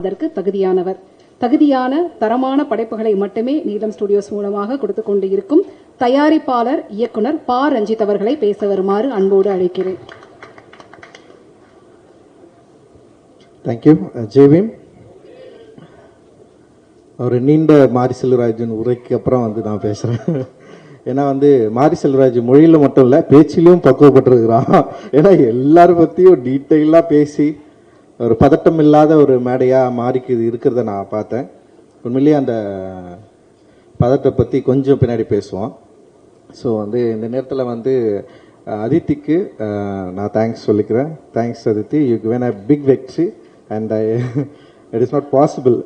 அதற்கு தகுதியானவர். தகுதியான தரமான படைப்புகளை மட்டுமே நீலம் ஸ்டுடியோஸ் மூலமாக கொடுத்து கொண்டு இருக்கும் தயாரிப்பாளர் இயக்குனர் பா ரஞ்சித் அவர்களை பேச வருமாறு அன்போடு அழைக்கிறேன். தேங்க்யூ. ஜெய்பீம். ஒரு நீண்ட மாரி செல்வராஜன் உரைக்கு அப்புறம் நான் பேசுகிறேன். ஏன்னா மாரி செல்வராஜ் மொழியில் மட்டும் இல்லை, பேச்சிலையும் பக்குவப்பட்டிருக்கிறான். ஏன்னா எல்லாரும் பற்றியும் டீட்டெயிலாக பேசி ஒரு பதட்டம் இல்லாத ஒரு மேடையாக மாறிக்கு இது இருக்கிறத நான் பார்த்தேன். உண்மையிலேயே அந்த பதட்டத்தை பற்றி கொஞ்சம் பின்னாடி பேசுவோம். ஸோ இந்த நேரத்தில் அதித்திக்கு நான் தேங்க்ஸ் சொல்லிக்கிறேன். Thanks Aditi, you given a big victory and it is not possible.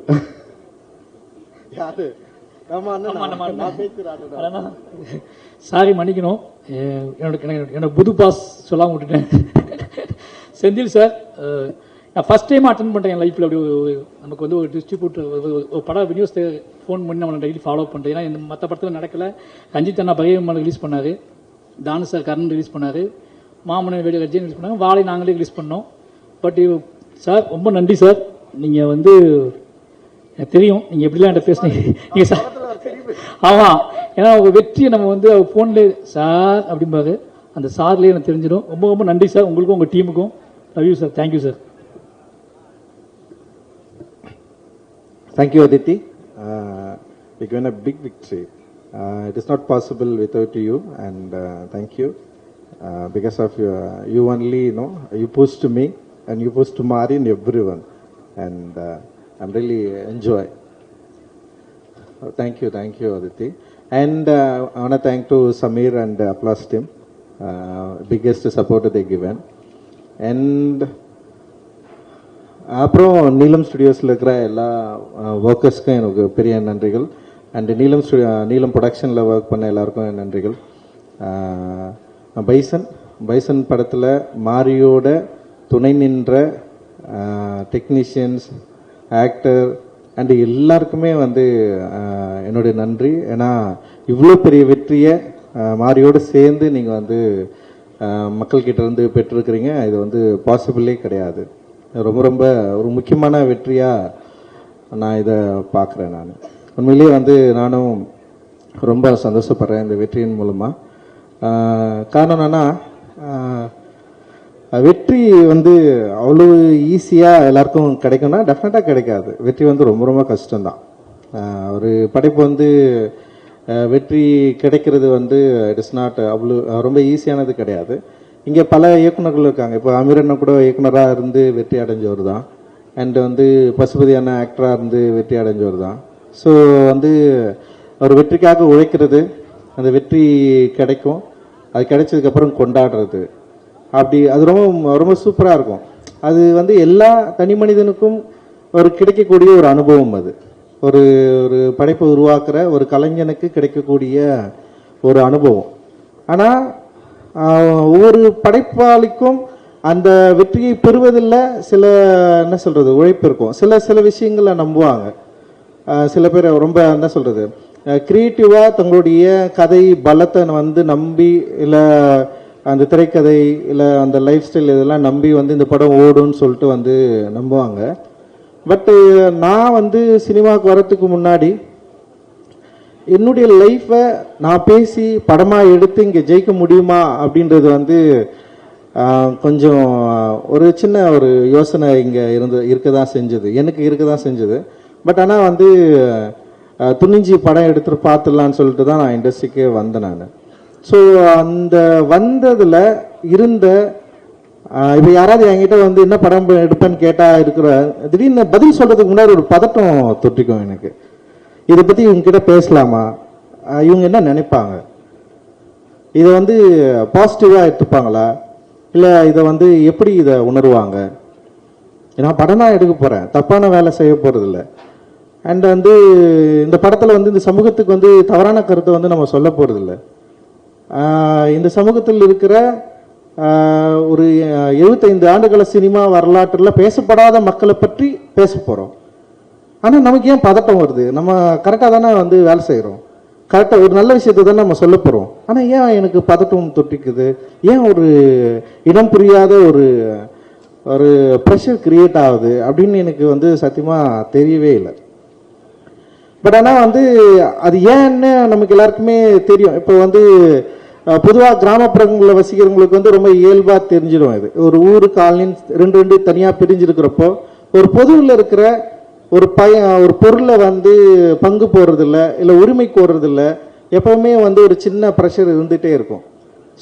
யாரு சாரி, மன்னிக்கணும். என்னோட புது பாஸ் சொல்லாம விட்டுட்டேன். செந்தில் சார், நான் ஃபஸ்ட் டைம் அட்டன் பண்ணுறேன் என் லைஃப்பில். அப்படி நமக்கு ஒரு டிஸ்ட்ரிபியூட்டர் ஒரு படம் விநியோகத்தை ஃபோன் பண்ணி நம்ம டெய்லி ஃபாலோ பண்ணுறேன். ஏன்னா இந்த மற்ற படத்தில் நடக்கலை. ரஞ்சித் அண்ணா பகையம்மன் ரிலீஸ் பண்ணார், தானு சார் கரண் ரிலீஸ் பண்ணார், மாமன்னன் வேடிய கட்சியை ரிலீஸ் பண்ணாங்க, வாழை நாங்களே ரிலீஸ் பண்ணோம். பட் சார் ரொம்ப நன்றி சார். நீங்கள் எனக்கு தெரியும் நீங்கள் எப்படிலாம் என்கிட்ட பேசுனீங்க. நீங்கள் சார் ஆமாம், ஏன்னா உங்கள் வெற்றியை நம்ம ஃபோன்லேயே சார் அப்படிம்பாரு, அந்த சார்லேயே எனக்கு தெரிஞ்சிடும். ரொம்ப ரொம்ப நன்றி சார் உங்களுக்கும் உங்கள் டீமுக்கும். Love you sir. Thank you sir. Thank you, Aditi. We won a big victory. It is not possible without you, and thank you. Because of you only, you pushed me, and you pushed Mari and everyone, and I'm really enjoy. Thank you, Aditi. And I want to thank to Samir and Applause team, biggest support they given, and. அப்புறம் நீலம் ஸ்டுடியோஸில் இருக்கிற எல்லா ஒர்க்கர்ஸ்க்கும் எனக்கு பெரிய நன்றிகள். And நீலம் ப்ரொடக்ஷனில் work பண்ண எல்லாருக்கும் நன்றிகள். பைசன் படத்தில் மாரியோட துணை நின்ற டெக்னீஷியன்ஸ், ஆக்டர் அண்டு எல்லாருக்குமே என்னுடைய நன்றி. ஏன்னா இவ்வளோ பெரிய வெற்றியை மாரியோடு சேர்ந்து நீங்கள் மக்கள்கிட்ட இருந்து பெற்றிருக்கிறீங்க. இது பாசிபிளே கிடையாது. ரொம்ப ரொம்ப ஒரு முக்கியமான வெற்றியாக நான் இதை பார்க்குறேன். நான் உண்மையிலேயே நானும் ரொம்ப சந்தோஷப்படுறேன் இந்த வெற்றியின் மூலமாக. காரணம் என்னன்னா, வெற்றி அவ்வளோ ஈஸியாக எல்லாருக்கும் கிடைக்கும்னா டெஃபினட்டாக கிடைக்காது. வெற்றி ரொம்ப ரொம்ப கஷ்டம்தான். ஒரு படைப்பு வெற்றி கிடைக்கிறது இட் இஸ் நாட் அவ்வளோ ரொம்ப ஈஸியானது கிடையாது. இங்கே பல இயக்குநர்கள் இருக்காங்க. இப்போ அமீரண்ணா கூட இயக்குனராக இருந்து வெற்றி அடைஞ்சவர் தான். அண்டு பசுபதி அண்ணா ஆக்டராக இருந்து வெற்றி அடைஞ்சவர் தான். ஸோ ஒரு வெற்றிக்காக உழைக்கிறது, அந்த வெற்றி கிடைக்கும், அது கிடைச்சதுக்கப்புறம் கொண்டாடுறது, அப்படி அது ரொம்ப ரொம்ப சூப்பராக இருக்கும். அது எல்லா தனி மனிதனுக்கும் ஒரு கிடைக்கக்கூடிய ஒரு அனுபவம். அது ஒரு ஒரு படைப்பை உருவாக்குற ஒரு கலைஞனுக்கு கிடைக்கக்கூடிய ஒரு அனுபவம். ஆனால் ஒவ்வொரு படைப்பாளிக்கும் அந்த வெற்றியை பெறுவதில் சில உழைப்பு இருக்கும். சில விஷயங்களை நம்புவாங்க. சில பேர் ரொம்ப கிரியேட்டிவாக தங்களுடைய கதை பலத்தை நம்பி, இல்லை அந்த திரைக்கதை இல்லை அந்த லைஃப் ஸ்டைல் இதெல்லாம் நம்பி இந்த படம் ஓடுன்னு சொல்லிட்டு நம்புவாங்க. பட்டு நான் சினிமாவுக்கு வரத்துக்கு முன்னாடி என்னுடைய லைஃப்பை நான் பேசி படமாக எடுத்து இங்கே ஜெயிக்க முடியுமா அப்படின்றது கொஞ்சம் ஒரு சின்ன ஒரு யோசனை இங்கே இருக்க தான் செஞ்சது. பட் ஆனால் துணிஞ்சி படம் எடுத்துட்டு பார்த்துடலான்னு சொல்லிட்டு தான் நான் இண்டஸ்ட்ரிக்கே வந்தேன் நான். ஸோ அந்த வந்ததில் இருந்த இப்போ யாராவது என்கிட்ட என்ன படம் எடுப்பேன்னு கேட்டால் இருக்கிற திடீர்னு பதில் சொல்கிறதுக்கு முன்னாடி ஒரு பதட்டம் தொட்டிக்கும் எனக்கு. இதை பற்றி இவங்ககிட்ட பேசலாமா, இவங்க என்ன நினைப்பாங்க, இதை பாசிட்டிவாக எடுத்துப்பாங்களா, இல்லை இதை எப்படி இதை உணர்வாங்க. நான் படம் தான் எடுக்க போகிறேன், தப்பான வேலை செய்ய போகிறதில்ல. அண்ட் இந்த படத்தில் இந்த சமூகத்துக்கு தவறான கருத்தை நம்ம சொல்ல போகிறதில்ல. இந்த சமூகத்தில் இருக்கிற ஒரு 75 ஆண்டுகள சினிமா வரலாற்றில் பேசப்படாத மக்களை பற்றி பேச போகிறோம். ஆனால் நமக்கு ஏன் பதட்டம் வருது? நம்ம கரெக்டாக தானே வேலை செய்கிறோம், கரெக்டாக ஒரு நல்ல விஷயத்தை தானே நம்ம சொல்ல போகிறோம். ஆனால் ஏன் எனக்கு பதட்டம் தொட்டிக்குது? ஏன் ஒரு இனம் புரியாத ஒரு ஒரு ப்ரெஷர் கிரியேட் ஆகுது அப்படின்னு எனக்கு வந்து சத்தியமாக தெரியவே இல்லை. பட் ஆனால் வந்து அது ஏன்னு நமக்கு எல்லாருக்குமே தெரியும். இப்போ வந்து பொதுவாக கிராமப்புறங்களில் வசிக்கிறவங்களுக்கு வந்து ரொம்ப இயல்பாக தெரிஞ்சிடும். இது ஒரு ஊர் காலனின்னு ரெண்டு தனியாக பிரிஞ்சிருக்கிறப்போ ஒரு பொதுவில் இருக்கிற ஒரு ஒரு பொருளை வந்து பங்கு போடுறதில்ல, இல்லை உரிமை கோர்றதில்ல, எப்பவுமே வந்து ஒரு சின்ன ப்ரெஷர் இருந்துகிட்டே இருக்கும்.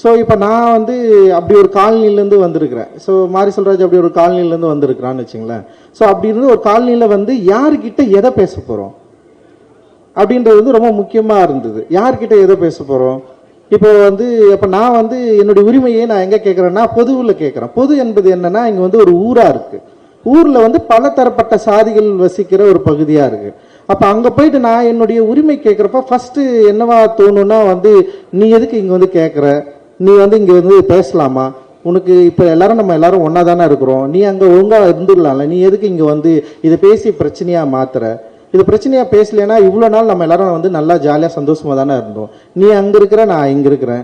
ஸோ இப்போ நான் வந்து அப்படி ஒரு காலனிலேருந்து வந்திருக்கிறேன். ஸோ மாரி செல்வராஜ் அப்படி ஒரு காலனிலேருந்து வந்திருக்கிறான்னு வச்சுங்களேன். ஸோ அப்படி இருந்து ஒரு காலனியில் வந்து யாருக்கிட்ட எதை பேச போகிறோம் அப்படின்றது வந்து ரொம்ப முக்கியமாக இருந்தது. யார்கிட்ட எதை பேச போகிறோம்? இப்போ வந்து இப்போ நான் வந்து என்னுடைய உரிமையை நான் எங்கே கேட்குறேன்னா பொதுவில் கேட்குறேன். பொது என்பது என்னன்னா இங்கே வந்து ஒரு ஊராக இருக்குது. ஊரில் வந்து பல தரப்பட்ட சாதிகள் வசிக்கிற ஒரு பகுதியாக இருக்குது. அப்போ அங்கே போயிட்டு நான் என்னுடைய உரிமை கேட்குறப்ப ஃபஸ்ட்டு என்னவா தோணுன்னா வந்து நீ எதுக்கு இங்கே வந்து கேட்குற, நீ வந்து இங்கே வந்து பேசலாமா, உனக்கு இப்போ நம்ம எல்லாரும் ஒன்றா தானே இருக்கிறோம், நீ அங்கே ஒழுங்காக இருந்துடலாம்ல, நீ எதுக்கு இங்கே வந்து இதை பேசி பிரச்சனையாக மாத்துற, இது பிரச்சனையாக பேசலைன்னா இவ்வளோ நாள் நம்ம எல்லாரும் வந்து நல்லா ஜாலியாக சந்தோஷமாக தானே இருந்தோம், நீ அங்கே இருக்கிற நான் இங்கே இருக்கிறேன்,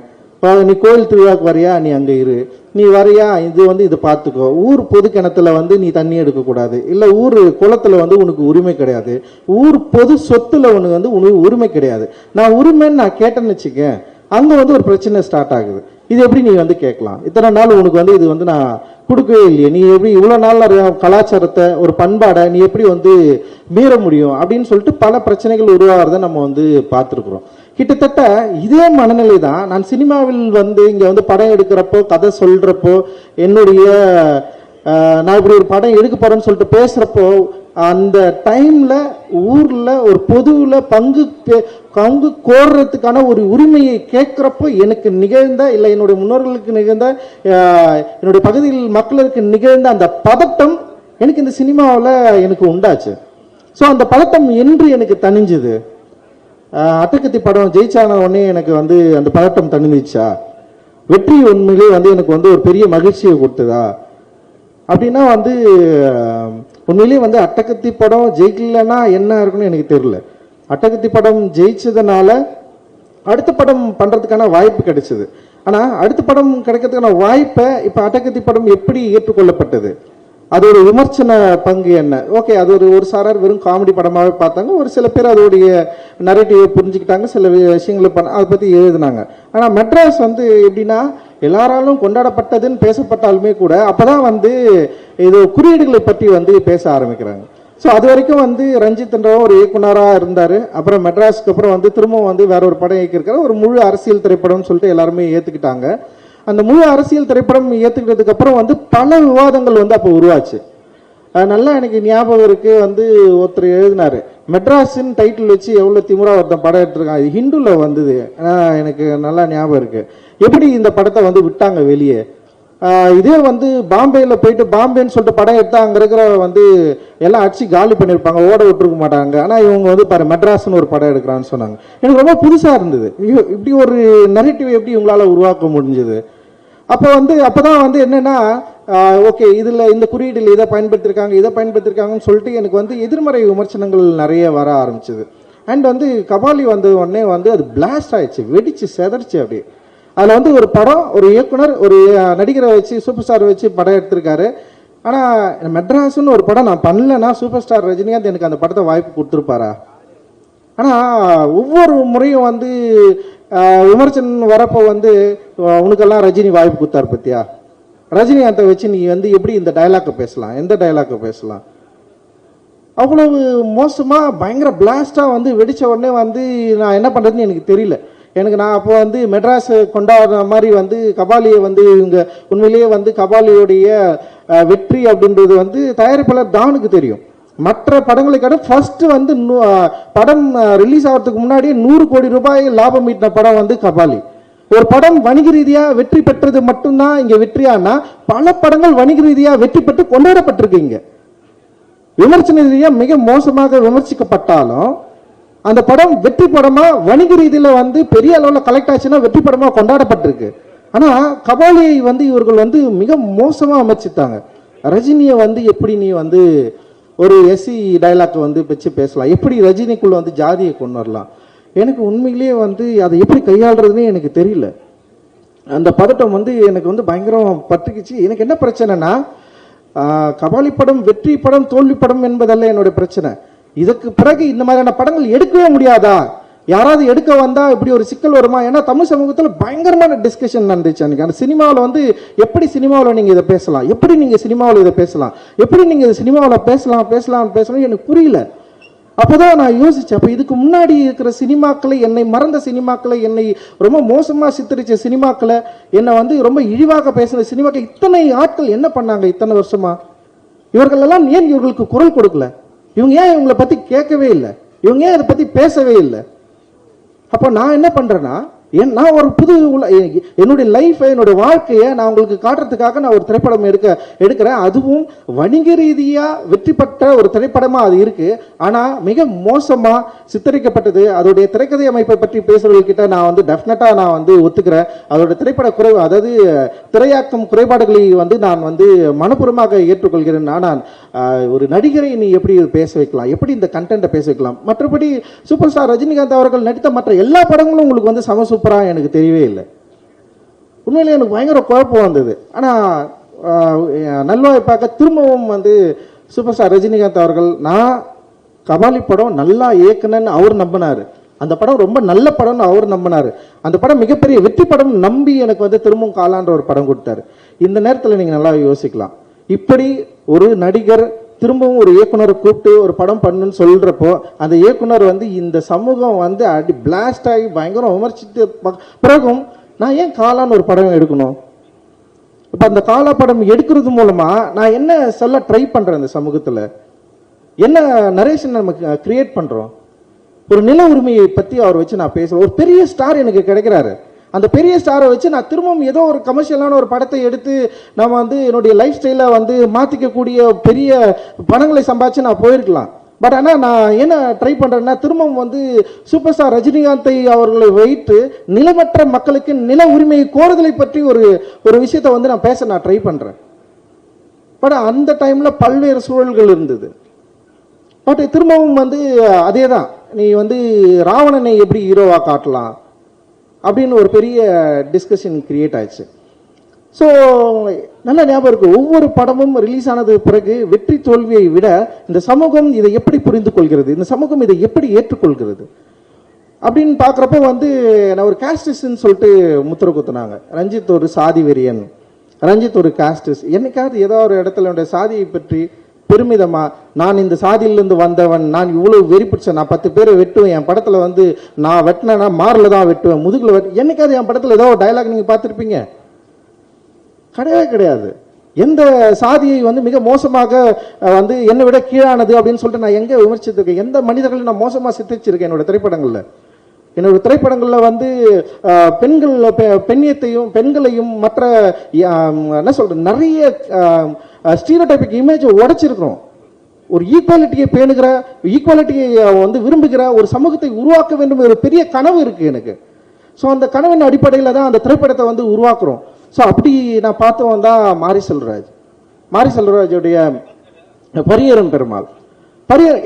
நீ கோயில் திருவிழாவுக்கு வரியா நீ அங்கே இரு, நீ வரியா இது வந்து இதை பார்த்துக்கோ, ஊர் பொது கிணத்துல வந்து நீ தண்ணி எடுக்கக்கூடாது, இல்லை ஊர் குளத்துல வந்து உனக்கு உரிமை கிடையாது, ஊர் பொது சொத்துல உனக்கு வந்து உனக்கு உரிமை கிடையாது, நான் உரிமைன்னு நான் கேட்டேன்னு வச்சுக்கேன், அங்கே வந்து ஒரு பிரச்சனை ஸ்டார்ட் ஆகுது. இது எப்படி நீ வந்து கேட்கலாம், இத்தனை நாள் உனக்கு வந்து இது வந்து நான் கொடுக்கவே இல்லையே, நீ எப்படி இவ்வளோ நாள் கலாச்சாரத்தை ஒரு பண்பாடை நீ எப்படி வந்து மீற முடியும் அப்படின்னு சொல்லிட்டு பல பிரச்சனைகள் உருவாகிறத நம்ம வந்து பார்த்துருக்குறோம். கிட்டத்தட்ட இதே மனநிலை தான் நான் சினிமாவில் வந்து இங்கே வந்து படம் எடுக்கிறப்போ கதை சொல்கிறப்போ என்னுடைய நான் இப்படி ஒரு படம் எடுக்க போகிறேன்னு சொல்லிட்டு பேசுகிறப்போ அந்த டைமில் ஊரில் ஒரு பொதுவில் பங்கு கோர்றதுக்கான ஒரு உரிமையை கேட்குறப்போ எனக்கு நிகழ்ந்த இல்லை என்னுடைய முன்னோர்களுக்கு நிகழ்ந்த என்னுடைய பகுதியில் மக்களுக்கு நிகழ்ந்த அந்த பதட்டம் எனக்கு இந்த சினிமாவில் எனக்கு உண்டாச்சு. ஸோ அந்த பதட்டம் என்று எனக்கு தணிஞ்சுது. அட்டகத்தி படம் ஜெயிச்சான உடனே எனக்கு வந்து அந்த பதட்டம் தணிஞ்சிச்சா, வெற்றி உண்மையிலே வந்து எனக்கு வந்து ஒரு பெரிய மகிழ்ச்சியை கொடுத்ததா அப்படின்னா வந்து உண்மையிலேயே வந்து அட்டகத்தி படம் ஜெயிக்கலன்னா என்ன இருக்குன்னு எனக்கு தெரியல. அட்டகத்தி படம் ஜெயிச்சதுனால அடுத்த படம் பண்றதுக்கான வாய்ப்பு கிடைச்சது. ஆனா அடுத்த படம் கிடைக்கிறதுக்கான வாய்ப்பை இப்ப அட்டகத்தி படம் எப்படி ஏற்றுக்கொள்ளப்பட்டது, அது ஒரு விமர்சன பங்கு என்ன, ஓகே அது ஒரு சாரார் வெறும் காமெடி படமாகவே பார்த்தாங்க, ஒரு சில பேர் அதோடைய நரேட்டிவை புரிஞ்சுக்கிட்டாங்க, சில விஷயங்களை அதை பற்றி எழுதினாங்க. ஆனால் மெட்ராஸ் வந்து எப்படின்னா எல்லாராலும் கொண்டாடப்பட்டதுன்னு பேசப்பட்டாலுமே கூட அப்போதான் வந்து இது குறியீடுகளை பற்றி வந்து பேச ஆரம்பிக்கிறாங்க. ஸோ அது வரைக்கும் வந்து ரஞ்சித்ன்றவன் ஒரு இயக்குனராக இருந்தார். அப்புறம் மெட்ராஸ்க்கு அப்புறம் வந்து திரும்பவும் வந்து வேற ஒரு படம் இயக்கியிருக்காரு, ஒரு முழு அரசியல் திரைப்படம்னு சொல்லிட்டு எல்லாருமே ஏற்றுக்கிட்டாங்க. அந்த முழு அரசியல் திரைப்படம் ஏற்றுக்கிட்டதுக்கு அப்புறம் வந்து பல விவாதங்கள் வந்து அப்போ உருவாச்சு. நல்லா எனக்கு ஞாபகம் இருக்கு, வந்து ஒருத்தர் எழுதினாரு, மெட்ராஸின் டைட்டில் வச்சு எவ்வளோ திமுறா ஒருத்தன் படம் எடுத்திருக்கான், இது ஹிந்துல வந்தது. எனக்கு நல்லா ஞாபகம் இருக்கு எப்படி இந்த படத்தை வந்து விட்டாங்க வெளியே. இதே வந்து பாம்பேல போயிட்டு பாம்பேன்னு சொல்லிட்டு படம் எடுத்தா அங்கே இருக்கிற வந்து எல்லாம் அடிச்சு காலி பண்ணியிருப்பாங்க, ஓட விட்டுருக்க மாட்டாங்க. ஆனால் இவங்க வந்து பாரு மெட்ராஸ்னு ஒரு படம் எடுக்கிறான்னு சொன்னாங்க. எனக்கு ரொம்ப புதுசாக இருந்தது, இப்படி ஒரு நெரேட்டிவ் எப்படி இவங்களால உருவாக்க முடிஞ்சது. அப்போ வந்து அப்போதான் வந்து என்னன்னா ஓகே இதில் இந்த குறியீடில் இதை பயன்படுத்தியிருக்காங்கன்னு சொல்லிட்டு எனக்கு வந்து எதிர்மறை விமர்சனங்கள் நிறைய வர ஆரம்பிச்சது. அண்ட் வந்து கபாலி வந்த உடனே வந்து அது பிளாஸ்ட் ஆயிடுச்சு, வெடிச்சு செதறிச்சு. அப்படி அதில் வந்து ஒரு படம், ஒரு இயக்குனர், ஒரு நடிகரை வச்சு சூப்பர் ஸ்டார் வச்சு படம் எடுத்திருக்காரு. ஆனால் மெட்ராஸ்ன்னு ஒரு படம் நான் பண்ணலன்னா சூப்பர் ஸ்டார் ரஜினிகாந்த் எனக்கு அந்த படத்தை வாய்ப்பு கொடுத்துருப்பாரா? ஆனால் ஒவ்வொரு முறையும் வந்து விமர்சனம் வரப்போ வந்து உனக்கெல்லாம் ரஜினி வாய்ப்பு கொடுத்தாரு பத்தியா, ரஜினிகாந்தை வச்சு நீ வந்து எப்படி இந்த டைலாக்கை பேசலாம், எந்த டைலாக்கை பேசலாம், அவ்வளவு மோசமாக பயங்கர பிளாஸ்டாக வந்து வெடித்த உடனே வந்து நான் என்ன பண்ணுறதுன்னு எனக்கு தெரியல. நான் அப்போ வந்து மெட்ராஸ் கொண்டாடுற மாதிரி வந்து கபாலியை வந்து இவங்க உண்மையிலேயே வந்து கபாலியோடைய வெற்றி அப்படின்றது வந்து தயாரிப்பாளர் தானுக்கு தெரியும். மற்ற படங்களை காட்ட ஃபர்ஸ்ட் வந்து படம் ரிலீஸ் ஆகிறதுக்கு முன்னாடியே 100 கோடி ரூபாய் லாபம் ஈட்டின படம் வந்து கபாலி. ஒரு படம் வணிக ரீதியா வெற்றி பெற்றது மட்டும்தான் இங்க வெற்றியானா, பல படங்கள் வணிக ரீதியா வெற்றி பெற்று கொண்டாடப்பட்டிருக்கு. இங்க விமர்சன ரீதியா மிக மோசமாக விமர்சிக்கப்பட்டாலும் அந்த படம் வெற்றி படமா வணிக ரீதியில வந்து பெரிய அளவில் கலெக்ட் ஆச்சுன்னா வெற்றி படமா கொண்டாடப்பட்டிருக்கு. ஆனா கபாலியை வந்து இவர்கள் வந்து மிக மோசமா அமைச்சிட்டாங்க. ரஜினியை வந்து எப்படி நீ வந்து ஒரு எஸ்சி டைலாக் வந்து வச்சு பேசலாம், எப்படி ரஜினிக்குள்ள வந்து ஜாதியை கொண்டு வரலாம், எனக்கு உண்மையிலேயே வந்து அதை எப்படி கையாளுறதுன்னே எனக்கு தெரியல. அந்த பதட்டம் வந்து எனக்கு வந்து பயங்கரம் பட்டுக்குச்சு. எனக்கு என்ன பிரச்சனைனா கபாலி படம் வெற்றி படம் தோல்வி படம் என்பதல்ல என்னோட பிரச்சனை. இதுக்கு பிறகு இந்த மாதிரியான படங்கள் எடுக்கவே முடியாதா, யாராவது எடுக்க வந்தா இப்படி ஒரு சிக்கல் வருமா? ஏன்னா தமிழ் சமூகத்தில் பயங்கரமான டிஸ்கஷன் நடந்துச்சு அன்னைக்கு. அந்த சினிமாவில் வந்து எப்படி சினிமாவில் நீங்கள் இதை பேசலாம், எப்படி நீங்கள் சினிமாவில் இதை பேசலாம், எப்படி நீங்கள் இதை சினிமாவில் பேசலாம் எனக்கு புரியல. அப்போதான் நான் யோசிச்சேன், அப்போ இதுக்கு முன்னாடி இருக்கிற சினிமாக்களை, என்னை மறந்த சினிமாக்களை, என்னை ரொம்ப மோசமாக சித்தரிச்ச சினிமாக்களை, என்னை வந்து ரொம்ப இழிவாக பேசின சினிமாக்கள், இத்தனை ஆட்கள் என்ன பண்ணாங்க இத்தனை வருஷமா? இவர்கள் எல்லாம் ஏன் இவர்களுக்கு குரல் கொடுக்கல? இவங்க ஏன் இவங்களை பற்றி கேட்கவே இல்லை? இவங்க ஏன் இதை பற்றி பேசவே இல்லை? அப்போ நான் என்ன பண்றேன்னா, நான் ஒரு புது என்னுடைய லைஃபை, என்னுடைய வாழ்க்கையை நான் உங்களுக்கு காட்டுறதுக்காக நான் ஒரு திரைப்படம் எடுக்கிறேன். அதுவும் வணிக ரீதியா வெற்றி பெற்ற ஒரு திரைப்படமா அது இருக்கு. ஆனா மிக மோசமா சித்தரிக்கப்பட்டது. அதோடைய திரைக்கதை அமைப்பை பற்றி பேசுறவர்கிட்ட நான் வந்து டெஃபினட்டா நான் வந்து ஒத்துக்கிறேன். அதோட திரைப்பட குறைவு, அதாவது திரையாக்கம் குறைபாடுகளை வந்து நான் வந்து மனப்பூர்வமாக ஏற்றுக்கொள்கிறேன். ஆனால் ஒரு நடிகரை நீ எப்படி பேச வைக்கலாம், எப்படி இந்த கண்டென்ட்டை பேச வைக்கலாம்? மற்றபடி சூப்பர் ஸ்டார் ரஜினிகாந்த் அவர்கள் நடித்த மற்ற எல்லா படங்களும் உங்களுக்கு வந்து சூப்பரா எனக்கு தெரியவே இல்லை. உண்மையிலே எனக்கு பயங்கர குழப்பம் வந்தது. ஆனா நல்வாய்ப்பாக திரும்பவும் வந்து சூப்பர் ஸ்டார் ரஜினிகாந்த் அவர்கள், நான் கபாலி படம் நல்லா இயக்குனன்னு அவர் நம்பினாரு, அந்த படம் ரொம்ப நல்ல படம்னு அவர் நம்பினாரு, அந்த படம் மிகப்பெரிய வெற்றி படம் நம்பி எனக்கு வந்து திரும்பவும் காலான்ற ஒரு படம் கொடுத்தாரு. இந்த நேரத்தில் நீங்க நல்லா யோசிக்கலாம், இப்படி ஒரு நடிகர் திரும்பவும் ஒரு இயக்குனரை கூப்பிட்டு ஒரு படம் பண்ணுன்னு சொல்றப்போ, அந்த இயக்குனர் வந்து இந்த சமூகம் வந்து அடி பிளாஸ்ட் ஆகி பயங்கரம் விமர்சித்து பிறகும் நான் ஏன் காலான்னு ஒரு படம் எடுக்கணும்? இப்ப அந்த காலா படம் எடுக்கிறது மூலமா நான் என்ன சொல்ல ட்ரை பண்றேன்? இந்த சமூகத்துல என்ன நரேஷன் நம்ம கிரியேட் பண்றோம்? ஒரு நில உரிமையை பத்தி அவர் வச்சு நான் பேசுறேன். ஒரு பெரிய ஸ்டார் எனக்கு கிடைக்கிறாரு, அந்த பெரிய ஸ்டாரை வச்சு நான் திரும்பவும் ஏதோ ஒரு கமர்ஷியலான ஒரு படத்தை எடுத்து நம்ம வந்து என்னுடைய லைஃப் ஸ்டைலை வந்து மாற்றிக்கக்கூடிய பெரிய பணங்களை சம்பாதிச்சு நான் போயிருக்கலாம். பட் ஆனால் நான் என்ன ட்ரை பண்ணுறேன்னா, திரும்பவும் வந்து சூப்பர் ஸ்டார் ரஜினிகாந்தை அவர்களை வைத்து நிலமற்ற மக்களுக்கு நில உரிமையை கோருதலை பற்றி ஒரு விஷயத்தை வந்து நான் பேச நான் ட்ரை பண்ணுறேன். பட் அந்த டைமில் பல்வேறு சூழல்கள் இருந்தது. பட் திரும்பவும் வந்து அதே தான், நீ வந்து ராவணனை எப்படி ஹீரோவாக காட்டலாம் அப்படின்னு ஒரு பெரிய டிஸ்கஷன் கிரியேட் ஆயிடுச்சு. ஸோ நல்ல ஞாபகம் இருக்கு, ஒவ்வொரு படமும் ரிலீஸ் ஆனது பிறகு வெற்றி தோல்வியை விட இந்த சமூகம் இதை எப்படி புரிந்து கொள்கிறது, இந்த சமூகம் இதை எப்படி ஏற்றுக்கொள்கிறது அப்படின்னு பார்க்குறப்போ வந்து நான் ஒரு காஸ்டிஸ்ன்னு சொல்லிட்டு முத்திர குத்துனாங்க. ரஞ்சித் ஒரு சாதி வெறியன், ரஞ்சித் ஒரு காஸ்டிஸ். என்னைக்காவது ஏதோ ஒரு இடத்துல என்னுடைய சாதியை பற்றி பெருமிதமா, நான் இந்த சாதியிலிருந்து வந்தவன், நான் இவ்வளவு வெறி பிடிச்சேன், நான் 10 பேரை வெட்டுவேன், என் படத்துல வந்து நான் வெட்டினா மாரில் தான் வெட்டுவேன், முதுகுல என்னைக்காவது என் படத்துல ஏதோ ஒரு டயலாக் நீங்க பார்த்துருப்பீங்க? கிடையவே கிடையாது. எந்த சாதியை வந்து மிக மோசமாக வந்து என்னை விட கீழானது அப்படின்னு சொல்லிட்டு நான் எங்க விமர்சித்திருக்கேன்? எந்த மனிதர்களையும் நான் மோசமா சித்தரிச்சிருக்கேன் என்னோட திரைப்படங்கள்ல? என்னோட திரைப்படங்களில் வந்து பெண்களையும் மற்ற என்ன சொல்றது நிறைய ஸ்டீரியோடைபிக் இமேஜை உடைச்சிருக்கிறோம். ஒரு ஈக்குவாலிட்டியை பேணுகிற, ஈக்குவாலிட்டியை வந்து விரும்புகிற ஒரு சமூகத்தை உருவாக்க வேண்டும் ஒரு பெரிய கனவு இருக்கு எனக்கு. ஸோ அந்த கனவின் அடிப்படையில் தான் அந்த திரைப்படத்தை வந்து உருவாக்குறோம். ஸோ அப்படி நான் பார்த்தவன் தான் மாரி செல்வராஜுடைய பரியரும் பெருமாள்.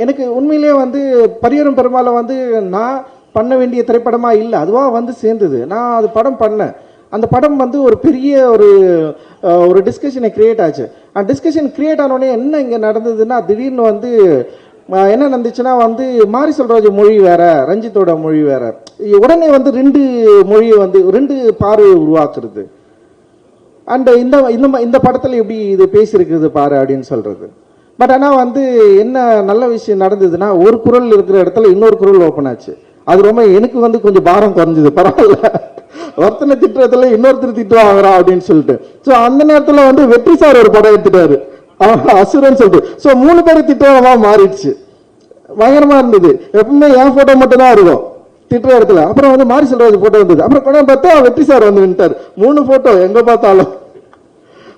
எனக்கு உண்மையிலேயே வந்து பரியரும் பெருமாளை வந்து நான் பண்ண வேண்டிய திரைப்படமா இல்லை, அதுவா வந்து சேர்ந்தது. நான் அது படம் பண்ணேன். அந்த படம் வந்து ஒரு பெரிய ஒரு டிஸ்கஷனை கிரியேட் ஆச்சு. அந்த டிஸ்கஷன் கிரியேட் ஆனோடனே என்ன இங்கே நடந்ததுன்னா, திடீர்னு வந்து என்ன நடந்துச்சுன்னா வந்து மாரி செல்வராஜ் மொழி வேற, ரஞ்சித்தோட மொழி வேற. உடனே வந்து 2 மொழியை வந்து 2 பார்வையை உருவாக்குறது. அண்ட் இந்த படத்தில் எப்படி இது பேசியிருக்குது பாரு அப்படின்னு சொல்றது. பட் ஆனால் வந்து என்ன நல்ல விஷயம் நடந்ததுன்னா, ஒரு குரல் இருக்கிற இடத்துல இன்னொரு குரல் ஓப்பன் ஆச்சு. அது ரொம்ப எனக்கு வந்து கொஞ்சம் பாரம் குறைஞ்சது. பரவாயில்ல, ஒருத்தனை திட்டுறதுல இன்னொருத்தர் திட்டுவாங்கறா அப்படின்னு சொல்லிட்டு. ஸோ அந்த நேரத்தில் வந்து வெற்றி சார் ஒரு படம் எடுத்துட்டாரு, அசுரன் சொல்லிட்டு. ஸோ 3 பேரை திட்டுவாங்கமா மாறிடுச்சு. பயங்கரமா இருந்தது. எப்பவுமே என் போட்டோ மட்டும் தான் இருக்கும் திட்டுற இடத்துல. அப்புறம் வந்து மாரி செல்வராஜ் போட்டோ வந்தது. அப்புறம் படம் பார்த்தா வெற்றி சார் வந்து நின்ட்டார். 3 போட்டோ எங்க பார்த்தாலும்.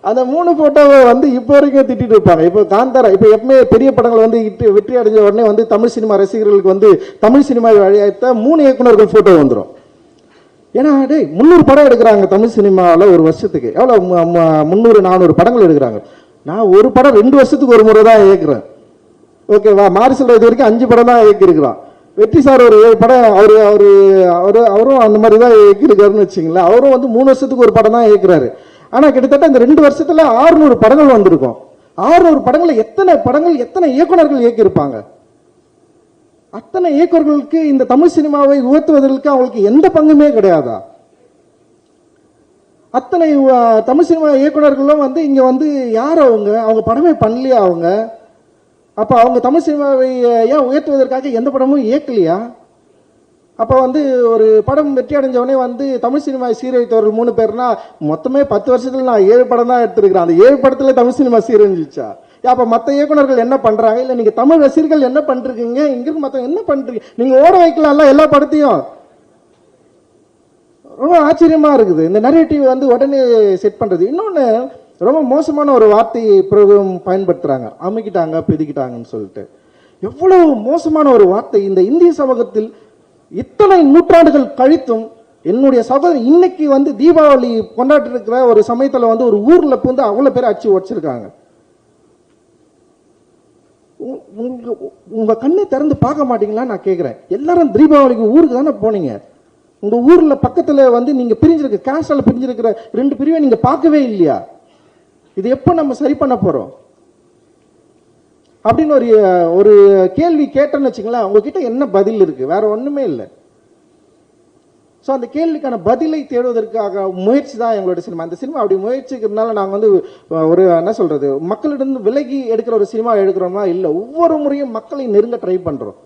அந்த 3 போட்டோவை வந்து இப்போ வரைக்கும் திட்டிட்டு இருப்பாங்க. இப்போ காந்தாரா, இப்போ எப்பவுமே பெரிய படங்கள் வந்து வெற்றி அடைஞ்ச உடனே வந்து தமிழ் சினிமா ரசிகர்களுக்கு வந்து தமிழ் சினிமா வழியாத்த 3 இயக்குநர்கள் போட்டோ வந்துடும். ஏன்னா 300 படம் எடுக்கிறாங்க தமிழ் சினிமாவில் ஒரு வருஷத்துக்கு. எவ்வளோ 300-400 படங்கள் எடுக்கிறாங்க. நான் ஒரு படம் 2 வருஷத்துக்கு ஒரு முறை தான் இயக்குறேன். ஓகேவா? மாரி செல்வராஜ் வரைக்கும் 5 படம் தான் இயக்கியிருக்கிறான். வெற்றி சார் ஒரு 7 படம் அவரும் அந்த மாதிரி தான் இயக்கியிருக்காருன்னு வச்சுங்களேன். அவரும் வந்து 3 வருஷத்துக்கு ஒரு படம் தான் இயக்குறாரு. ஆனால் கிட்டத்தட்ட இந்த 2 வருஷத்துல 600 படங்கள் வந்திருக்கும். 600 படங்களை எத்தனை படங்கள் எத்தனை இயக்குனர்கள் இயக்கியிருப்பாங்க? அத்தனை இயக்குனர்களுக்கு இந்த தமிழ் சினிமாவை உயர்த்துவதற்கு அவங்களுக்கு எந்த பங்குமே கிடையாதா? அத்தனை தமிழ் சினிமா இயக்குனர்களும் வந்து இங்க வந்து யார் அவங்க படமே பண்ணலையா? அப்ப அவங்க தமிழ் சினிமாவை ஏன் உயர்த்துவதற்காக எந்த படமும் இயக்கலையா? அப்ப வந்து ஒரு படம் வெற்றி அடைஞ்சவனே வந்து தமிழ் சினிமா சீரழித்தவர்கள் 3 பேர்னா மொத்தமே 10 வருஷத்துல நான் 7 படம் தான் எடுத்திருக்கிறேன். அந்த 7 படத்துல தமிழ் சினிமா சீரழிஞ்சிச்சா? அப்ப மத்த இயக்குனர்கள் என்ன பண்றாங்க? இல்ல நீங்க தமிழ் ரசிகர்கள் என்ன பண்றீங்க? இங்க இருக்கு மத்த என்ன பண்றீங்க? நீங்க ஓட வைக்கலாம்ல எல்லா படத்தையும். ரொம்ப ஆச்சரியமா இருக்குது இந்த நரேட்டிவ் வந்து உடனே செட் பண்றது. இன்னொன்னு ரொம்ப மோசமான ஒரு வார்த்தை பிரயோகம் பயன்படுத்துறாங்க, அமுக்கிட்டாங்க பிதிக்கிட்டாங்கன்னு சொல்லிட்டு. எவ்வளவு மோசமான ஒரு வார்த்தை! இந்த இந்திய சமூகத்தில் இத்தனை நூற்றாண்டுகள் கழித்தும் என்னுடைய சகோதரி இன்னைக்கு வந்து தீபாவளி கொண்டாடி இருக்கிற ஒரு சமயத்துல வந்து ஒரு ஊர்ல வந்து அவ்வளவு பேர் அச்சு உடைச்சிருக்காங்க. உங்க கண்ணை திறந்து பார்க்க மாட்டீங்களா நான் கேட்கிறேன். எல்லாரும் தீபாவளிக்கு ஊருக்கு தானே போனீங்க. உங்க ஊர்ல பக்கத்துல வந்து நீங்க பிரிஞ்சிருக்க கேஸ்டால பிரிஞ்சிருக்கிற 2 பிரிவை நீங்க பார்க்கவே இல்லையா? இது எப்ப நம்ம சரி பண்ண போறோம் அப்படின்னு ஒரு கேள்வி கேட்டேன்னு வச்சுங்களேன். உங்ககிட்ட என்ன பதில் இருக்கு? வேற ஒண்ணுமே இல்லை. ஸோ அந்த கேள்விக்கான பதிலை தேடுவதற்காக முயற்சி தான் எங்களோட சினிமா. அந்த சினிமா அப்படி முயற்சிக்கிறதுனால நாங்கள் வந்து ஒரு என்ன சொல்றது, மக்களிடம் விலகி எடுக்கிற ஒரு சினிமா எடுக்கிறோம்னா இல்லை. ஒவ்வொரு முறையும் மக்களை நெருங்க ட்ரை பண்றோம்,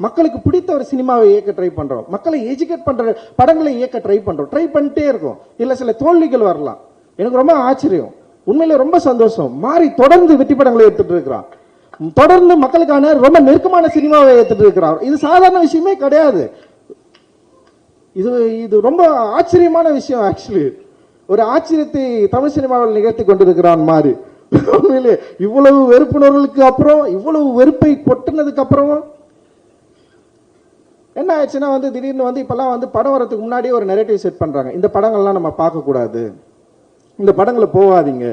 மக்களுக்கு பிடித்த ஒரு சினிமாவை இயக்க ட்ரை பண்றோம், மக்களை எஜுகேட் பண்ற படங்களை இயக்க ட்ரை பண்றோம். ட்ரை பண்ணிட்டே இருக்கோம். இல்ல சில தோல்விகள் வரலாம். எனக்கு ரொம்ப ஆச்சரியம், உண்மையில ரொம்ப சந்தோஷம். மாறி தொடர்ந்து வெற்றி படங்களை எடுத்துட்டு இருக்கிறான், தொடர்ந்து மக்களுக்கான ரொம்ப நெருக்கமான சினிமாவை எடுத்துட்டு இருக்கிறார். இது சாதாரண விஷயமே கிடையாது. இது ரொம்ப ஆச்சரியமான விஷயம். ஆக்சுவலி ஒரு ஆச்சரியத்தை தமிழ் சினிமாவில் நிகழ்த்தி கொண்டிருக்கிறான் மாறி. உண்மையிலே இவ்வளவு வெறுப்புணர்வுகளுக்கு அப்புறம், இவ்வளவு வெறுப்பை கொட்டினதுக்கு அப்புறம் என்ன ஆயிடுச்சுன்னா வந்து திடீர்னு வந்து இப்பெல்லாம் வந்து படம் வரதுக்கு முன்னாடியே ஒரு நெரேட்டிவ் செட் பண்றாங்க. இந்த படங்கள்லாம் நம்ம பார்க்க கூடாது, இந்த படங்களை போகாதீங்க,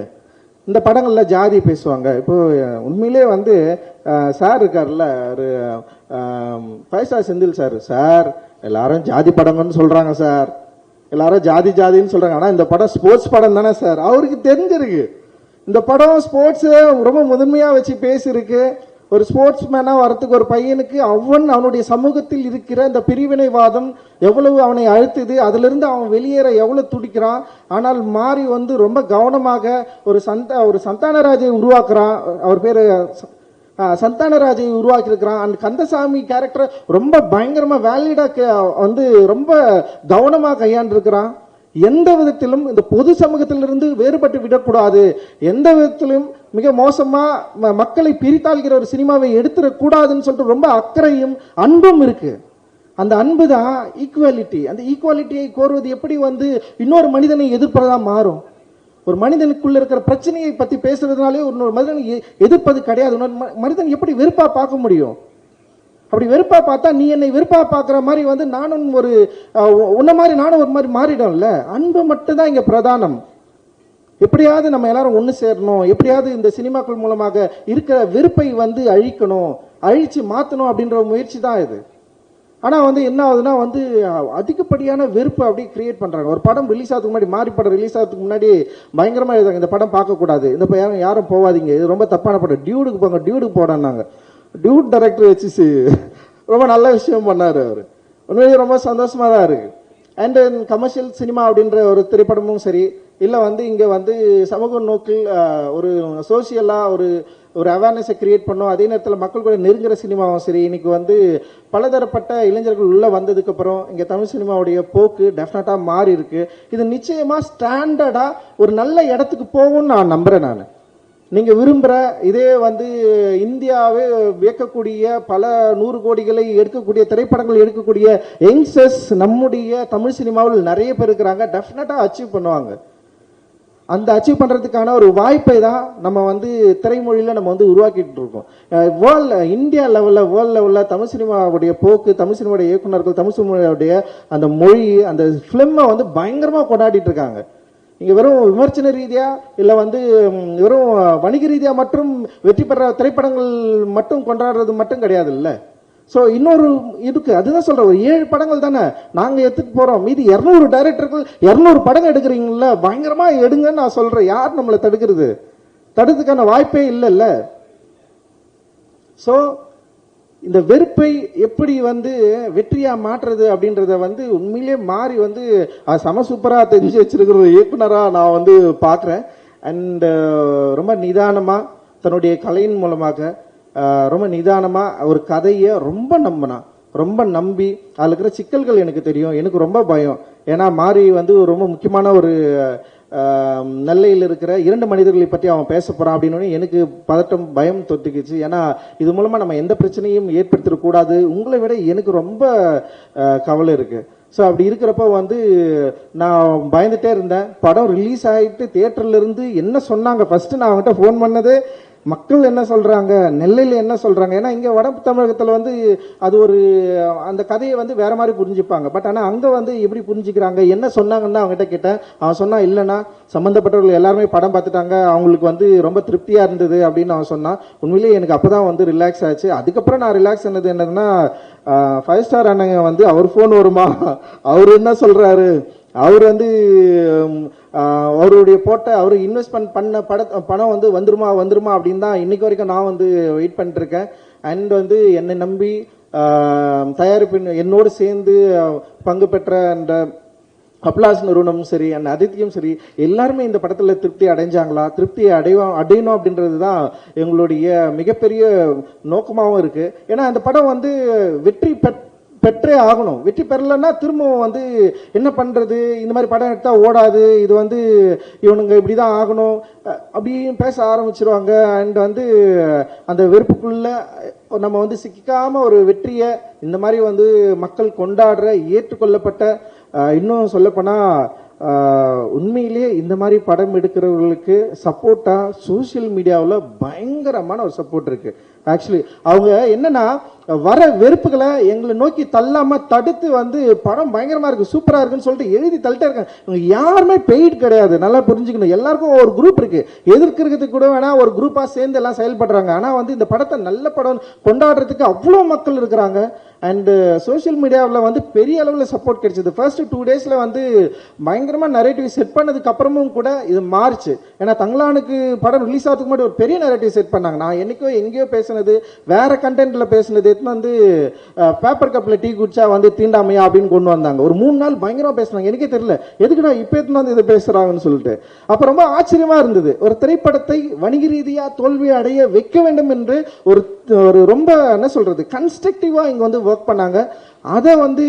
இந்த படங்கள்ல ஜாதி பேசுவாங்க. இப்போ உண்மையிலே வந்து சார் இருக்காருல்ல, ஒரு ஃபைவ் செந்தில் சார் எல்லாரும் ஜாதி படங்கன்னு சொல்றாங்க சார், எல்லாரும் ஜாதின்னு சொல்றாங்க. ஆனா இந்த படம் ஸ்போர்ட்ஸ் படம் தானே சார். அவருக்கு தெரிஞ்சிருக்கு இந்த படம் ஸ்போர்ட்ஸ் ரொம்ப முதன்மையா வச்சு பேசியிருக்கு. ஒரு ஸ்போர்ட்ஸ் மேனா வரத்துக்கு ஒரு பையனுக்கு அவனுடைய சமூகத்தில் இருக்கிற இந்த பிரிவினைவாதம் எவ்வளவு அவனை அழுத்துது, அதுல இருந்து அவன் வெளியேற எவ்வளவு துடிக்கிறான். ஆனால் மாறி வந்து ரொம்ப கவனமாக ஒரு சந்தானராஜை உருவாக்குறான். அவர் பேரு சந்தானராஜை உருவாக்கி இருக்கிறான். அந்த கந்தசாமி கேரக்டர் ரொம்ப பயங்கரமா வேலிடா வந்து ரொம்ப கவனமா கையாண்டு இருக்கிறான். எந்த விதத்திலும் இந்த பொது சமூகத்திலிருந்து வேறுபட்டு விடக்கூடாது, எந்த விதத்திலும் மிக மோசமா மக்களை பிரித்தாள்கிற ஒரு சினிமாவை எடுத்துடக்கூடாதுன்னு சொல்லிட்டு ரொம்ப அக்கறையும் அன்பும் இருக்கு. அந்த அன்பு தான் ஈக்குவாலிட்டி. அந்த ஈக்குவாலிட்டியை கோருவது எப்படி வந்து இன்னொரு மனிதனை எதிர்ப்பதா மாறும். ஒரு மனிதனுக்குள்ள இருக்கிற பிரச்சனையை பத்தி பேசுறதுனாலே ஒரு மனிதனை எதிர்ப்பது கிடையாது. மனிதன் எப்படி வெறுப்பா பார்க்க முடியும்? அப்படி வெறுப்பா பார்த்தா நீ என்னை வெறுப்பா பார்க்குற மாதிரி வந்து நானும் உன்ன மாதிரி நானும் ஒரு மாதிரி மாறிடும்ல. அன்பு மட்டும் தான் இங்க பிரதானம். எப்படியாவது நம்ம எல்லாரும் ஒன்று சேரணும், எப்படியாவது இந்த சினிமாக்கள் மூலமாக இருக்கிற வெறுப்பை வந்து அழிக்கணும், அழிச்சு மாற்றணும் அப்படின்ற முயற்சி தான் இது. ஆனால் வந்து என்ன ஆகுதுன்னா வந்து அதிகப்படியான வெறுப்பு அப்படி கிரியேட் பண்ணுறாங்க. ஒரு படம் ரிலீஸ் ஆகிறதுக்கு முன்னாடி, மாறி படம் ரிலீஸ் ஆகிறதுக்கு முன்னாடி பயங்கரமாக எழுதாங்க, இந்த படம் பார்க்கக்கூடாது, இந்த யாரும் போகாதீங்க, இது ரொம்ப தப்பான படம், டியூடுக்கு போங்க, டியூடுக்கு போடான்னாங்க. டியூட் டைரக்டர் வச்சு ரொம்ப நல்ல விஷயம் பண்ணார் அவர். உண்மையிலேயே ரொம்ப சந்தோஷமாக தான் இருக்கு. அண்ட் கமர்ஷியல் சினிமா அப்படின்ற ஒரு திரைப்படமும் சரி, இல்லை வந்து இங்கே வந்து சமூக நோக்கில் ஒரு சோசியலாக ஒரு அவேர்னஸை கிரியேட் பண்ணும், அதே நேரத்தில் மக்கள் கூட நெருங்குற சினிமாவும் சரி, இன்னைக்கு வந்து பலதரப்பட்ட இளைஞர்கள் உள்ளே வந்ததுக்கப்புறம் இங்கே தமிழ் சினிமாவுடைய போக்கு டெஃபினட்டாக மாறி இருக்கு. இது நிச்சயமாக ஸ்டாண்டர்டாக ஒரு நல்ல இடத்துக்கு போகும்னு நான் நம்புகிறேன். நான் நீங்கள் விரும்புகிற இதே வந்து இந்தியாவே வியக்கக்கூடிய பல 100 கோடிகளை எடுக்கக்கூடிய திரைப்படங்கள் எடுக்கக்கூடிய யங்ஸ்டர்ஸ் நம்முடைய தமிழ் சினிமாவில் நிறைய பேர் இருக்கிறாங்க. டெஃபினட்டாக அச்சீவ் பண்ணுவாங்க. அந்த அச்சீவ் பண்ணுறதுக்கான ஒரு வாய்ப்பை தான் நம்ம வந்து திரைமொழியில் நம்ம வந்து உருவாக்கிட்டு இருக்கோம். இந்தியா லெவலில், வேர்ல்டு லெவலில் தமிழ் சினிமாவுடைய போக்கு, தமிழ் சினிமாவுடைய இயக்குநர்கள், தமிழ் சினிமாவுடைய அந்த மொழி, அந்த ஃபிலிமை வந்து பயங்கரமாக கொண்டாடிட்டு இருக்காங்க. இங்கே வெறும் விமர்சன ரீதியாக இல்லை வந்து வெறும் வணிக ரீதியாக மற்றும் வெற்றி பெற திரைப்படங்கள் மட்டும் கொண்டாடுறது மட்டும் கிடையாது இல்லை. ஸோ இன்னொரு இதுக்கு அதுதான் சொல்கிறேன், ஒரு 7 படங்கள் தானே நாங்கள் எடுத்துட்டு போகிறோம். மீதி 200 டைரக்டர்கள் 200 படங்கள் எடுக்கிறீங்கள, பயங்கரமாக எடுங்கன்னு நான் சொல்கிறேன். யார் நம்மளை தடுக்கிறது? தடுக்கிறதுக்கான வாய்ப்பே இல்லைல்ல. ஸோ இந்த வெறுப்பை எப்படி வந்து வெற்றியா மாற்றுறது அப்படின்றத வந்து உண்மையிலே மாறி வந்து சம சூப்பரா தெரிஞ்சு வச்சிருக்கிற ஒரு இயக்குனரா நான் வந்து பார்க்குறேன். அண்ட் ரொம்ப நிதானமா தன்னுடைய கலையின் மூலமாக ரொம்ப நிதானமா ஒரு கதையை ரொம்ப நம்பி அதில் இருக்கிற சிக்கல்கள் எனக்கு தெரியும். எனக்கு ரொம்ப பயம். ஏன்னா மாறி வந்து ரொம்ப முக்கியமான ஒரு நெல்லையில் இருக்கிற 2 மனிதர்களை பற்றி அவன் பேச போறான் அப்படின்னு எனக்கு பதட்டம், பயம் தொட்டுக்குச்சு. ஏன்னா இது மூலமா நம்ம எந்த பிரச்சனையும் ஏற்படுத்திடக்கூடாது. உங்களை விட எனக்கு ரொம்ப கவலை இருக்கு. ஸோ அப்படி இருக்கிறப்ப வந்து நான் பயந்துட்டே இருந்தேன். படம் ரிலீஸ் ஆகிட்டு தியேட்டர்ல இருந்து என்ன சொன்னாங்க, ஃபர்ஸ்ட் நான் அவங்ககிட்ட ஃபோன் பண்ணது மக்கள் என்ன சொல்றாங்க, நெல்லையில் என்ன சொல்றாங்க. ஏன்னா இங்க வட தமிழகத்தில் வந்து அது ஒரு அந்த கதையை வந்து வேற மாதிரி புரிஞ்சுப்பாங்க. பட் ஆனால் அங்க வந்து எப்படி புரிஞ்சுக்கிறாங்க, என்ன சொன்னாங்கன்னு அவங்ககிட்ட கேட்டேன். அவன் சொன்னா இல்லைன்னா சம்பந்தப்பட்டவர்கள் எல்லாருமே படம் பார்த்துட்டாங்க, அவங்களுக்கு வந்து ரொம்ப திருப்தியா இருந்தது அப்படின்னு அவன் சொன்னான். உண்மையிலேயே எனக்கு அப்பதான் வந்து ரிலாக்ஸ் ஆச்சு. அதுக்கப்புறம் நான் ரிலாக்ஸ் ஆனது என்னதுன்னா 5 ஸ்டார் அண்ணங்க வந்து அவர் ஃபோன் வருமா, அவர் என்ன சொல்றாரு, அவர் வந்து அவருடைய போட்ட அவர் இன்வெஸ்ட்மெண்ட் பண்ண பணம் வந்து வந்துருமா அப்படின்னு தான் இன்னைக்கு வரைக்கும் நான் வந்து வெயிட் பண்ணிட்டு இருக்கேன். அண்ட் வந்து என்னை நம்பி தயாரிப்பு என்னோடு சேர்ந்து பங்கு பெற்ற அந்த அப்லாஸ் நிறுவனமும் சரி, அந்த அதித்தியும் சரி, எல்லாருமே இந்த படத்துல திருப்தி அடைஞ்சாங்களா, திருப்தியை அடையணும் அப்படின்றது தான் எங்களுடைய மிகப்பெரிய நோக்கமாகவும் இருக்கு. ஏன்னா அந்த படம் வந்து வெற்றி பெற்றே ஆகணும். வெற்றி பெறலன்னா திரும்பவும் வந்து என்ன பண்றது, இந்த மாதிரி படம் எடுத்தா ஓடாது, இது வந்து இவனுங்க இப்படிதான் ஆகணும் அப்படின்னு பேச ஆரம்பிச்சிருவாங்க. அண்ட் வந்து அந்த வெறுப்புக்குள்ள நம்ம வந்து சிக்காம ஒரு வெற்றியை இந்த மாதிரி வந்து மக்கள் கொண்டாடுற ஏற்றுக்கொள்ளப்பட்ட, இன்னும் சொல்லப்போனா உண்மையிலேயே இந்த மாதிரி படம் எடுக்கிறவர்களுக்கு சப்போர்ட்டா சோசியல் மீடியாவில் பயங்கரமான ஒரு சப்போர்ட் இருக்கு. ஆக்சுவலி அவங்க என்னன்னா வர வெறுப்புகளை எங்களை நோக்கி தள்ளாம தடுத்து வந்து படம் பயங்கரமா இருக்கு, சூப்பரா இருக்குன்னு சொல்லிட்டு எழுதி தள்ளிட்டே இருக்காங்க. இவங்க யாருமே பெய்ட் கிடையாது, நல்லா புரிஞ்சுக்கணும். எல்லாருக்கும் ஒரு குரூப் இருக்கு, எதிர்க்கிறதுக்கு கூட வேணா ஒரு குரூப்பா சேர்ந்து எல்லாம் செயல்படுறாங்க. ஆனா வந்து இந்த படத்தை நல்ல படம் கொண்டாடுறதுக்கு அவ்வளோ மக்கள் இருக்கிறாங்க. அண்ட் சோசியல் மீடியாவில் வந்து பெரிய அளவில் சப்போர்ட் கிடைச்சது. ஃபர்ஸ்ட் 2 டேஸ்ல வந்து பயங்கரமா நரேட்டிவ் செட் பண்ணதுக்கு அப்புறமும் கூட இது மாறுச்சு. ஏன்னா தங்களானுக்கு படம் ரிலீஸ் ஆகிறதுக்கு முன்னாடி ஒரு பெரிய நரேட்டிவ் செட் பண்ணாங்க. நான் என்னைக்கோ எங்கேயோ பேசினது, வேற கண்டென்ட்ல பேசினது வந்து பேப்பர் கப்ல டீ குடிச்சா வந்து தீண்டாமையா அப்படின்னு கொண்டு வந்தாங்க. ஒரு 3 நாள் பயங்கரமா பேசினாங்க. எனக்கே தெரியல எதுக்குடா இப்ப வந்து இதை பேசுறாங்கன்னு சொல்லிட்டு. அப்ப ரொம்ப ஆச்சரியமா இருந்தது. ஒரு திரைப்படத்தை வணிக ரீதியா தோல்வி அடைய வைக்க வேண்டும் என்று ஒரு ரொம்ப என்ன சொல்றது கன்ஸ்ட்ரக்டிவா இங்க வந்து ஒர்க் பண்ணாங்க. அதை வந்து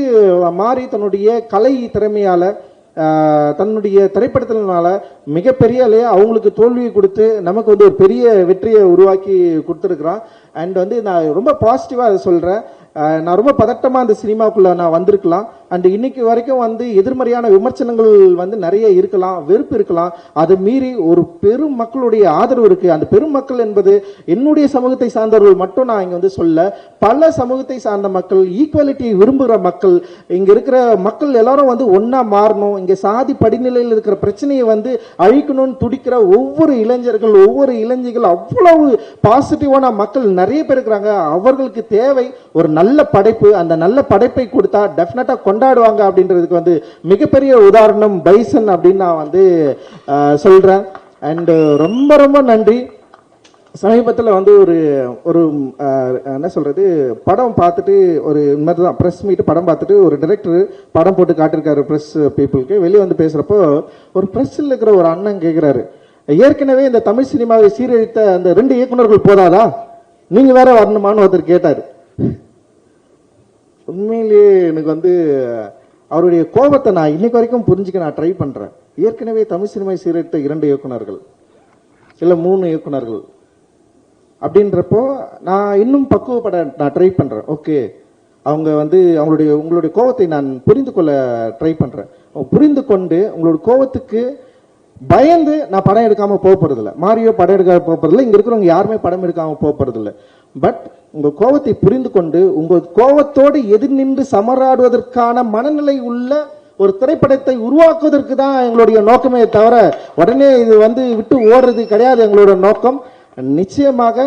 மாறி தன்னுடைய கலை திறமையால தன்னுடைய திரைப்படத்தினால மிகப்பெரிய அவங்களுக்கு தோல்வியை கொடுத்து நமக்கு வந்து ஒரு பெரிய வெற்றியை உருவாக்கி கொடுத்துருக்கிறான். அண்ட் வந்து நான் ரொம்ப பாசிட்டிவா அதை சொல்றேன். நான் ரொம்ப பதட்டமா அந்த சினிமாக்குள்ள நான் வந்திருக்கலாம். அண்ட் இன்னைக்கு வரைக்கும் வந்து எதிர்மறையான விமர்சனங்கள் வந்து நிறைய இருக்கலாம், வெறுப்பு இருக்கலாம். அதை மீறி ஒரு பெரும் மக்களுடைய ஆதரவு இருக்கு. அந்த பெரும் மக்கள் என்பது என்னுடைய சமூகத்தை சார்ந்தவர்கள் மட்டும் நான் இங்க வந்து சொல்ல, பல சமூகத்தை சார்ந்த மக்கள், ஈக்குவாலிட்டி விரும்புகிற மக்கள், இங்க இருக்கிற மக்கள் எல்லாரும் வந்து ஒன்னா மாறணும், இங்க சாதி படிநிலையில் இருக்கிற பிரச்சனையை வந்து அழிக்கணும்னு துடிக்கிற ஒவ்வொரு இளைஞர்கள், ஒவ்வொரு இளைஞர்கள், அவ்வளவு பாசிட்டிவான மக்கள் நிறைய பேர் இருக்கிறாங்க. அவர்களுக்கு தேவை ஒரு நல்ல படைப்பு. அந்த நல்ல படைப்பை கொடுத்தா டெஃபினட்டா கொண்டாடுவாங்க அப்படின்றதுக்கு வந்து மிகப்பெரிய உதாரணம் பைசன் அப்படின்னு நான் வந்து சொல்றேன். அண்ட் ரொம்ப ரொம்ப நன்றி. சமீபத்தில் வந்து ஒரு என்ன சொல்றது படம் பார்த்துட்டு ஒரு தான் ப்ரெஸ் மீட் படம் பார்த்துட்டு ஒரு டைரக்டர் படம் போட்டு காட்டிருக்காரு ப்ரெஸ் பீப்புளுக்கு. வெளியே வந்து பேசுறப்போ ஒரு ப்ரெஸ்ஸில் இருக்கிற ஒரு அண்ணன் கேட்கிறாரு, ஏற்கனவே இந்த தமிழ் சினிமாவை சீரழித்த அந்த 2 இயக்குநர்கள் போதாதா, நீங்க வேற வரணுமான்னு ஒருத்தர் கேட்டாரு. உண்மையிலேயே எனக்கு வந்து அவருடைய கோபத்தை நான் இன்னைக்கு வரைக்கும் புரிஞ்சுக்க நான் ட்ரை பண்றேன். ஏற்கனவே தமிழ் சினிமாவை சீரழித்த 2 இயக்குநர்கள் இல்ல 3 இயக்குநர்கள் அப்படின்றப்போ நான் இன்னும் பக்குவப்பட நான் ட்ரை பண்றேன். ஓகே, அவங்க வந்து உங்களுடைய கோபத்தை நான் புரிந்து கொள்ள ட்ரை பண்றேன். புரிந்து கொண்டு உங்களோட கோபத்துக்கு பயந்து நான் படம் எடுக்காம போக போறதில்ல, மாரியோ படம் எடுக்காம போக போறதில்ல, இங்க இருக்கிறவங்க யாருமே படம் எடுக்காம போக போறதில்ல. பட் உங்க கோபத்தை புரிந்து கொண்டு உங்க கோபத்தோடு எதிர் நின்று சமராடுவதற்கான மனநிலை உள்ள ஒரு திரைப்படத்தை உருவாக்குவதற்கு தான் எங்களுடைய நோக்கமே தவிர உடனே இது வந்து விட்டு ஓடுறது கிடையாது எங்களோட நோக்கம். நிச்சயமாக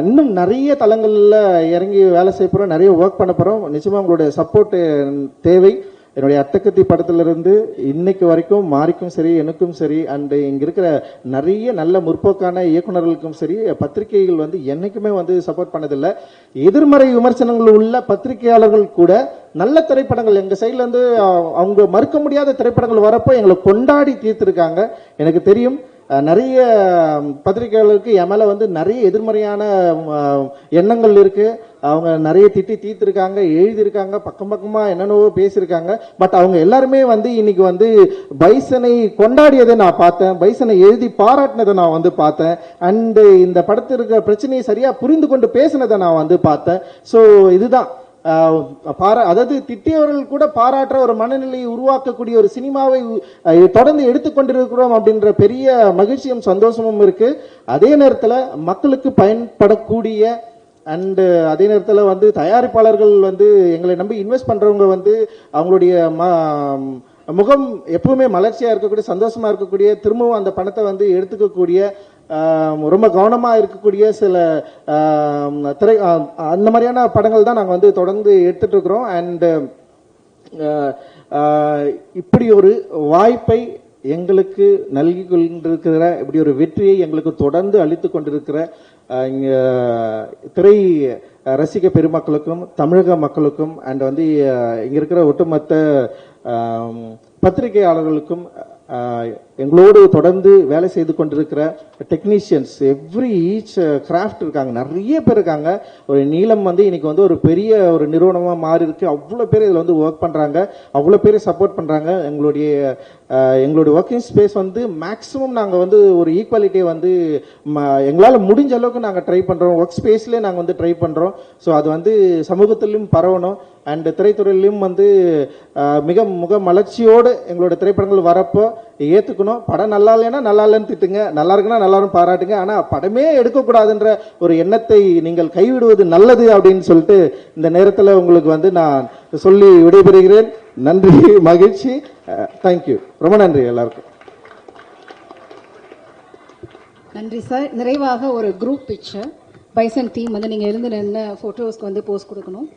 இன்னும் நிறைய தளங்கள்ல இறங்கி வேலை செய்ய போறோம், நிறைய ஒர்க் பண்ண போறோம். நிச்சயமா உங்களுடைய சப்போர்ட் தேவை. என்னுடைய அட்டகத்தி படத்திலிருந்து இன்னைக்கு வரைக்கும் மாரிக்கும் சரி, எனக்கும் சரி, அண்ட் இங்க இருக்கிற நிறைய நல்ல முற்போக்கான இயக்குநர்களுக்கும் சரி, பத்திரிகைகள் வந்து என்னைக்குமே வந்து சப்போர்ட் பண்ணதில்லை. எதிர்மறை விமர்சனங்கள் உள்ள பத்திரிகையாளர்கள் கூட நல்ல திரைப்படங்கள் எங்க சைட்ல இருந்து அவங்க மறுக்க முடியாத திரைப்படங்கள் வரப்போ எங்களை கொண்டாடி தீர்த்திருக்காங்க. எனக்கு தெரியும் நிறைய பத்திரிகையாளருக்கு என் மேல வந்து நிறைய எதிர்மறையான எண்ணங்கள் இருக்கு. அவங்க நிறைய திட்டி தீர்த்திருக்காங்க, எழுதியிருக்காங்க, பக்கம் பக்கமா என்னென்னவோ பேசியிருக்காங்க. பட் அவங்க எல்லாருமே வந்து இன்னைக்கு வந்து பைசனை கொண்டாடியதை நான் பார்த்தேன், பைசனை எழுதி பாராட்டினதை நான் வந்து பார்த்தேன், அண்ட் இந்த படத்திற்கு பிரச்சனையை சரியா புரிந்து கொண்டு பேசினதை நான் வந்து பார்த்தேன். ஸோ இதுதான் அதாவது திட்டியவர்கள் கூட பாராட்டுற ஒரு மனநிலையை உருவாக்கக்கூடிய ஒரு சினிமாவை தொடர்ந்து எடுத்துக்கொண்டிருக்கிறோம் அப்படின்ற பெரிய மகிழ்ச்சியும் சந்தோஷமும் இருக்கு. அதே நேரத்தில் மக்களுக்கு பயன்படக்கூடிய அண்ட் அதே நேரத்தில் வந்து தயாரிப்பாளர்கள் வந்து எங்களை நம்பி இன்வெஸ்ட் பண்றவங்க வந்து அவங்களுடைய முகம் எப்பவுமே மலர்ச்சியா இருக்கக்கூடிய, சந்தோஷமா இருக்கக்கூடிய, திரும்பவும் அந்த பணத்தை வந்து எடுத்துக்கக்கூடிய, ரொம்ப கவனமா இருக்கக்கூடிய சில அந்த மாதிரியான படங்கள் தான் நாங்கள் வந்து தொடர்ந்து எடுத்துட்டு இருக்கிறோம். அண்ட் இப்படி ஒரு வாய்ப்பை எங்களுக்கு நல்கி கொண்டிருக்கிற, இப்படி ஒரு வெற்றியை எங்களுக்கு தொடர்ந்து அளித்து கொண்டிருக்கிற திரை ரசிக பெருமக்களுக்கும் தமிழக மக்களுக்கும் அண்ட் வந்து இங்க இருக்கிற ஒட்டுமொத்த பத்திரிகையாளர்களுக்கும் எங்களோடு தொடர்ந்து வேலை செய்து கொண்டிருக்கிற டெக்னீஷியன்ஸ், ஈச் கிராஃப்ட் இருக்காங்க, நிறைய பேர் இருக்காங்க. ஒரு நீலம் வந்து இன்னைக்கு வந்து ஒரு பெரிய ஒரு நிறுவனமா மாறி இருக்கு. அவ்வளோ பேர் இதில் வந்து ஒர்க் பண்றாங்க, அவ்வளோ பேர் சப்போர்ட் பண்றாங்க. எங்களுடைய ஒர்க்கிங் ஸ்பேஸ் வந்து மேக்ஸிமம் நாங்கள் வந்து ஒரு ஈக்குவாலிட்டியை வந்து எங்களால் முடிஞ்ச அளவுக்கு நாங்கள் ட்ரை பண்றோம். ஒர்க் ஸ்பேஸ்லேயே நாங்கள் வந்து ட்ரை பண்றோம். ஸோ அது வந்து சமூகத்திலும் பரவணும். அண்ட் திரைத்துறையிலும் வந்து முக மலர்ச்சியோடு எங்களோட திரைப்படங்கள் வரப்போ ஏத்துக்கணும். படம் நல்லா இல்லைன்னா நல்லா இல்லைன்னு திட்டுங்க, நல்லா இருக்குன்னா நல்லாரும் பாராட்டுங்க. ஆனா படமே எடுக்கக்கூடாதுன்ற ஒரு எண்ணத்தை நீங்கள் கைவிடுவது நல்லது அப்படின்னு சொல்லிட்டு இந்த நேரத்தில் உங்களுக்கு வந்து நான் சொல்லி விடைபெறுகிறேன். நன்றி, மகிழ்ச்சி, தேங்க்யூ, ரொம்ப நன்றி எல்லாருக்கும். நன்றி சார். நிறைவாக ஒரு குரூப் பிக்சர் பைசன் டீம் வந்து நீங்க இருந்து நின்று போட்டோஸ்க்கு வந்து போஸ்ட் கொடுக்கணும்.